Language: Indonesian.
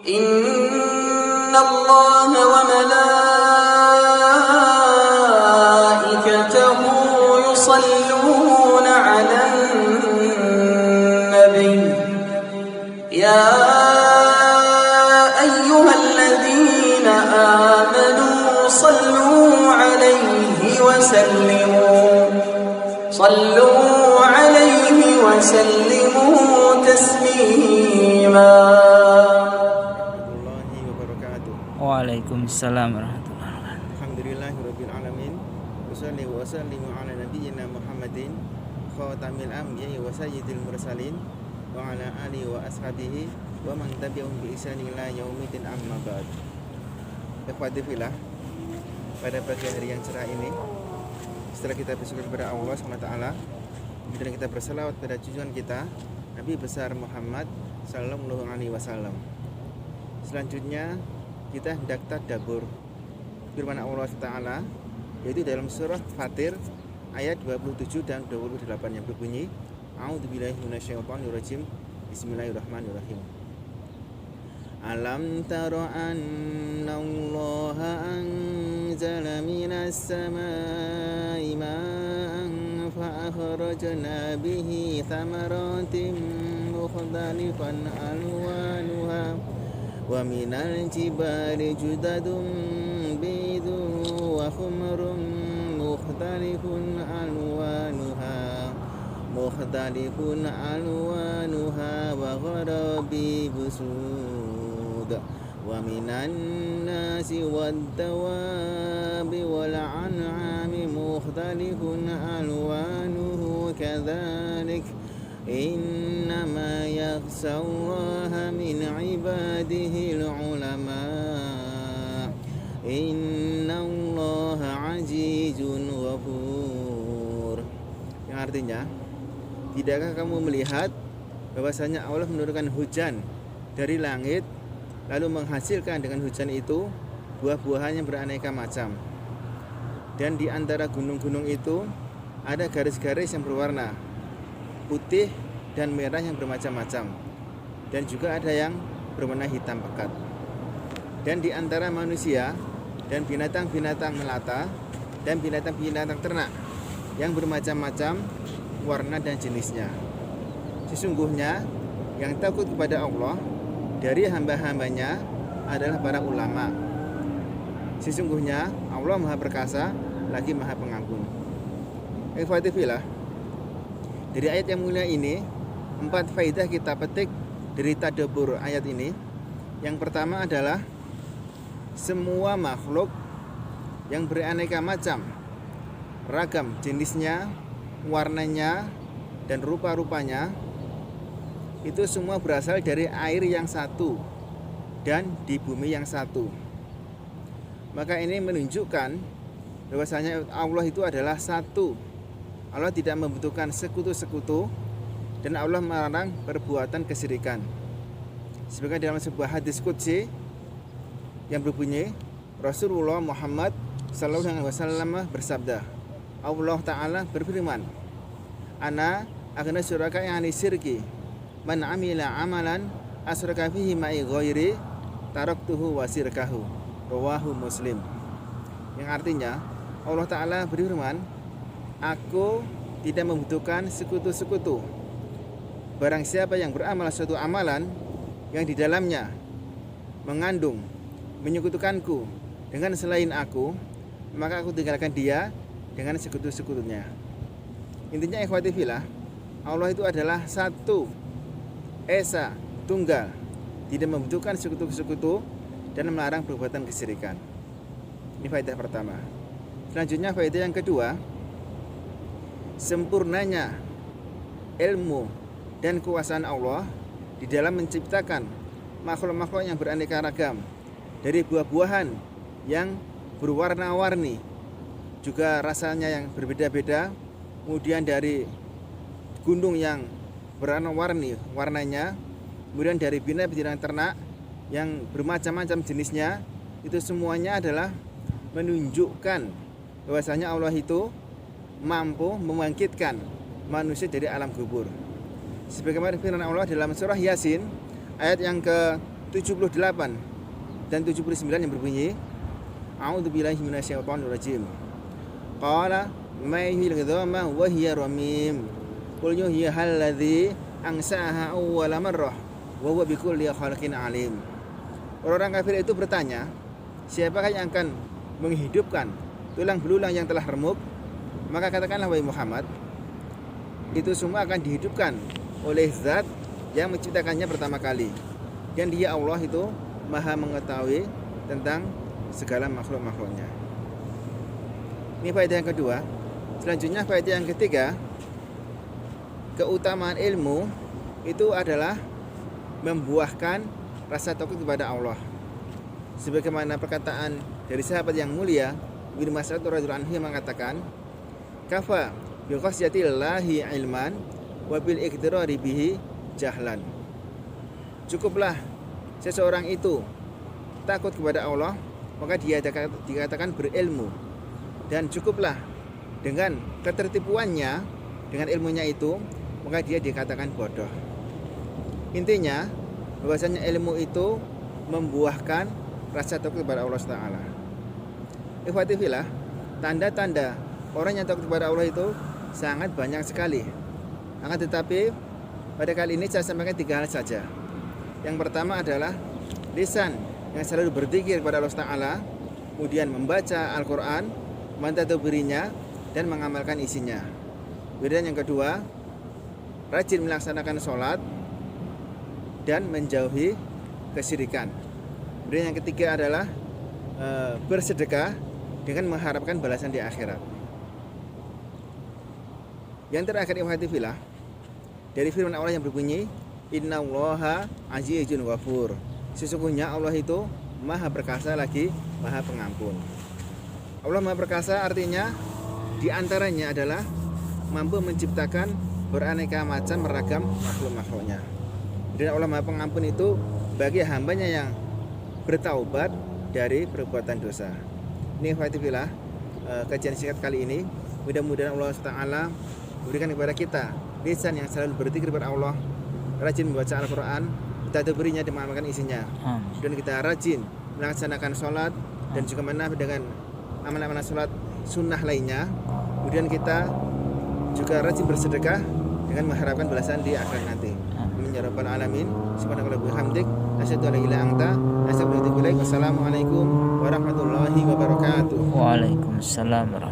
إن الله وملائكته يصلون على النبي يا أيها الذين آمنوا صلوا عليه وسلموا تسليما. Waalaikumsalam warahmatullahi wabarakatuh. Alhamdulillahirabbil alamin. Wassalli wa sallimu ala nabiyyina Muhammadin khatamil anbiya'i wa sayyidil mursalin wa ala alihi wa ashabihi wa man tabi'ahum bi ihsanin ila yaumil amma ba'd. Ikhwati fillah, pada pagi hari yang cerah ini, setelah kita bersyukur kepada Allah SWT, kemudian kita berselawat pada junjungan kita Nabi besar Muhammad sallallahu alaihi wasallam. Selanjutnya kita hendak tadabbur firman Allah Ta'ala, yaitu dalam surah Fatir ayat 27 dan 28 yang berbunyi, A'udzubillahi minasyaitonirrajim. Bismillahirrahmanirrahim. Alam tara annallaha anzala minas samaa'i ma'an fa akhrajna bihi thamaratin mukhtalifan alwanuha wa minal jibali judadun bidun wa khumrun mukhtalifun alwanuha wa gharabi busud wa minan nasi wad dawabi wal an'ami mukhtalifun alwanuhu kadzalik innama yakhshallaha min ibadihil ulama innallaha azizun ghafur. Yang artinya, tidakkah kamu melihat bahwasanya Allah menurunkan hujan dari langit, lalu menghasilkan dengan hujan itu buah-buahan yang beraneka macam, dan di antara gunung-gunung itu ada garis-garis yang berwarna putih dan merah yang bermacam-macam, dan juga ada yang berwarna hitam pekat. Dan di antara manusia dan binatang-binatang melata dan binatang-binatang ternak yang bermacam-macam warna dan jenisnya. Sesungguhnya yang takut kepada Allah dari hamba-hambanya adalah para ulama. Sesungguhnya Allah Maha Perkasa lagi Maha Pengampun. Ikhwati fillah, dari ayat yang mulia ini 4 faedah kita petik dari tadabbur ayat ini. Yang pertama adalah semua makhluk yang beraneka macam, ragam jenisnya, warnanya, dan rupa-rupanya, itu semua berasal dari air yang satu dan di bumi yang satu. Maka ini menunjukkan bahwasanya Allah itu adalah satu. Allah tidak membutuhkan sekutu-sekutu, dan Allah melarang perbuatan kesyirikan. Sebagai dalam sebuah hadis qudsi yang berbunyi, Rasulullah Muhammad sallallahu alaihi wasallam bersabda, Allah Ta'ala berfirman, Ana aghna syuraka yang syirki, man amila amalan asyraka fihi ma'i ghairi taraktuhu wa syirkahu, rawahu Muslim. Yang artinya, Allah Ta'ala berfirman, Aku tidak membutuhkan sekutu-sekutu. Barang siapa yang beramal suatu amalan yang di dalamnya mengandung menyekutukanku dengan selain aku, maka aku tinggalkan dia dengan sekutu-sekutunya. Intinya ikhwati fillah, Allah itu adalah satu, esa, tunggal, tidak membutuhkan sekutu-sekutu dan melarang perbuatan kesyirikan. Ini faedah pertama. Selanjutnya faedah yang kedua, sempurnanya ilmu dan kuasaan Allah di dalam menciptakan makhluk-makhluk yang beraneka ragam, dari buah-buahan yang berwarna-warni, juga rasanya yang berbeda-beda, kemudian dari gunung yang berwarna-warni warnanya, kemudian dari binatang ternak yang bermacam-macam jenisnya. Itu semuanya adalah menunjukkan bahwasanya Allah itu mampu membangkitkan manusia dari alam kubur. Sebagaimana firman Allah dalam surah Yasin ayat yang 78 dan 79 yang berbunyi A'udzubillahi minasyaitonirrajim. Qala may yuhyil 'idhama wa hiya ramim. Qul yuhyiha alladzi ansa'aha awwala marrah wa huwa bikulli khalqin alim. Orang kafir itu bertanya, siapakah yang akan menghidupkan tulang belulang yang telah remuk? Maka katakanlah wahai Muhammad, itu semua akan dihidupkan oleh zat yang menciptakannya pertama kali. Dan dia Allah itu maha mengetahui tentang segala makhluk-makhluknya. Ini faedah yang kedua. Selanjutnya faedah yang ketiga, keutamaan ilmu itu adalah membuahkan rasa takut kepada Allah. Sebagaimana perkataan dari sahabat yang mulia Ibnu Mas'ud radhiyallahu anhu yang mengatakan, "Kafa bi khasyatillahi ilman wa bil iqtirari bihi jahlan." Cukuplah seseorang itu takut kepada Allah, maka dia dikatakan berilmu. Dan cukuplah dengan ketertipuannya, dengan ilmunya itu, maka dia dikatakan bodoh. Intinya bahwasanya ilmu itu membuahkan rasa takut kepada Allah Taala. Ikhwati fillah, tanda-tanda orang yang takut kepada Allah itu sangat banyak sekali. Akan tetapi pada kali ini saya sampaikan 3 hal saja. Yang pertama adalah lisan yang selalu berzikir kepada Allah Taala, kemudian membaca Al-Quran, mentadabburinya dan mengamalkan isinya. Kemudian yang kedua, rajin melaksanakan sholat dan menjauhi kesyirikan. Kemudian yang ketiga adalah bersedekah dengan mengharapkan balasan di akhirat. Yang terakhir ikhwati fillah, dari firman Allah yang berbunyi, Innallaha azizun ghafur. Sesungguhnya Allah itu maha perkasa lagi maha pengampun. Allah maha perkasa artinya diantaranya adalah mampu menciptakan beraneka macam beragam makhluk-makhluknya. Dan Allah maha pengampun itu bagi hambanya yang bertaubat dari perbuatan dosa. Ini ikhwatifillah, kajian singkat kali ini. Mudah-mudahan Allah Ta'ala memberikan kepada kita lisan yang selalu berzikir kepada Allah, rajin membaca Al-Quran, kita berinya dan mengamalkan isinya. Dan kita rajin melaksanakan sholat dan juga menambah dengan amalan-amalan sholat sunnah lainnya. Kemudian kita juga rajin bersedekah dengan mengharapkan balasan di akhirat nanti. Amin ya rabbal alamin. Subhanakallahumma wa bihamdik, asyhadu an la ilaha illa anta, astaghfiruka wa atubu ilaik. Wassalamualaikum warahmatullahi wabarakatuh. Waalaikumsalam warahmatullahi wabarakatuh.